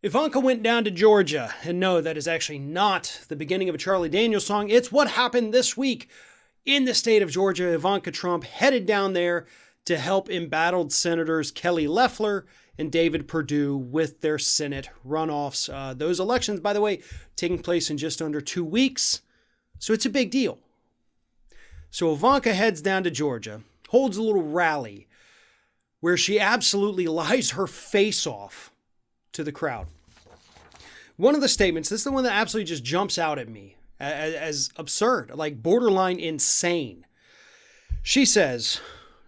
Ivanka went down to Georgia, and no, that is actually not the beginning of a Charlie Daniels song. It's what happened this week in the state of Georgia. Ivanka Trump headed down there to help embattled Senators Kelly Leffler and David Perdue with their Senate runoffs. Those elections, by the way, taking place in just under 2 weeks, so it's a big deal. So Ivanka heads down to Georgia, holds a little rally where she absolutely lies her face off to the crowd. One of the statements, this is the one that absolutely just jumps out at me as absurd, like borderline insane. She says,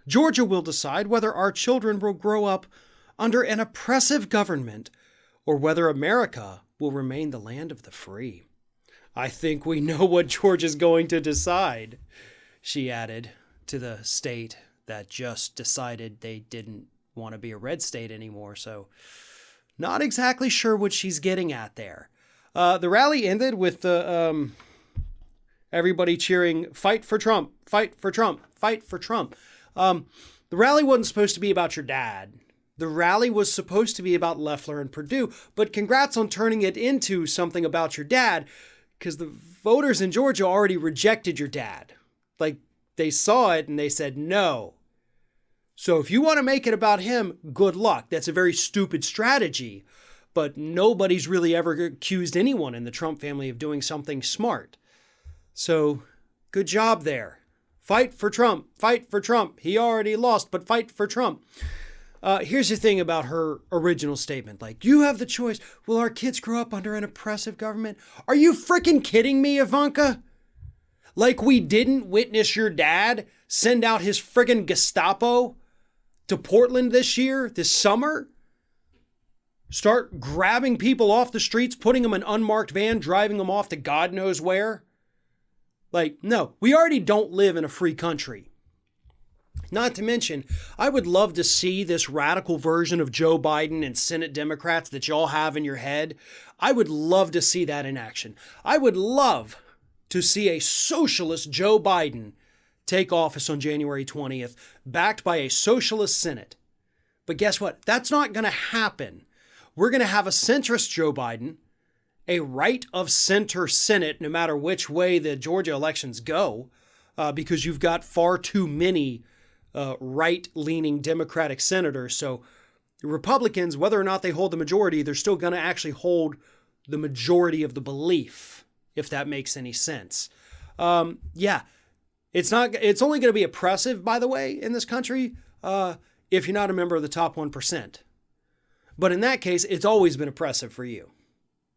"Georgia will decide whether our children will grow up under an oppressive government or whether America will remain the land of the free. I think we know what Georgia's going to decide," she added, to the state that just decided they didn't want to be a red state anymore. So not exactly sure what she's getting at there. The rally ended with everybody cheering, "Fight for Trump, fight for Trump, fight for Trump." The rally wasn't supposed to be about your dad. The rally was supposed to be about Leffler and Perdue, but congrats on turning it into something about your dad, because the voters in Georgia already rejected your dad. Like, they saw it and they said no. So if you want to make it about him, good luck. That's a very stupid strategy, but nobody's really ever accused anyone in the Trump family of doing something smart. So good job there. Fight for Trump. Fight for Trump. He already lost, but fight for Trump. Here's the thing about her original statement. Like, you have the choice. Will our kids grow up under an oppressive government? Are you freaking kidding me, Ivanka? Like, we didn't witness your dad send out his friggin' Gestapo to Portland this summer? Start grabbing people off the streets, putting them in an unmarked van, driving them off to God knows where? Like, no, we already don't live in a free country. Not to mention, I would love to see this radical version of Joe Biden and Senate Democrats that y'all have in your head. I would love to see that in action. I would love to see a socialist Joe Biden take office on January 20th, backed by a socialist Senate. But guess what? That's not going to happen. We're going to have a centrist Joe Biden, a right of center Senate, no matter which way the Georgia elections go, because you've got far too many right-leaning Democratic senators. So Republicans, whether or not they hold the majority, they're still going to actually hold the majority of the belief, if that makes any sense. It's only going to be oppressive, by the way, in this country, if you're not a member of the top 1%. But in that case, it's always been oppressive for you.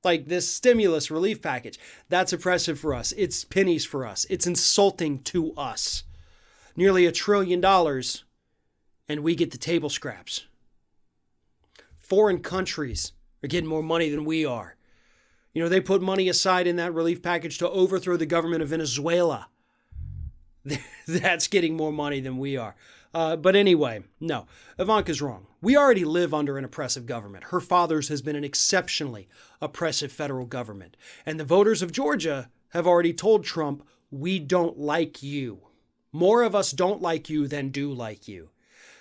Like this stimulus relief package, that's oppressive for us. It's pennies for us. It's insulting to us. Nearly $1 trillion, and we get the table scraps. Foreign countries are getting more money than we are. You know, they put money aside in that relief package to overthrow the government of Venezuela. That's getting more money than we are. But anyway, no, Ivanka's wrong. We already live under an oppressive government. Her father's has been an exceptionally oppressive federal government. And the voters of Georgia have already told Trump, we don't like you. More of us don't like you than do like you.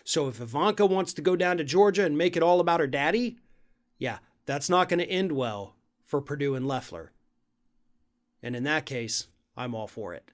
So if Ivanka wants to go down to Georgia and make it all about her daddy, yeah, that's not going to end well for Perdue and Leffler. And in that case, I'm all for it.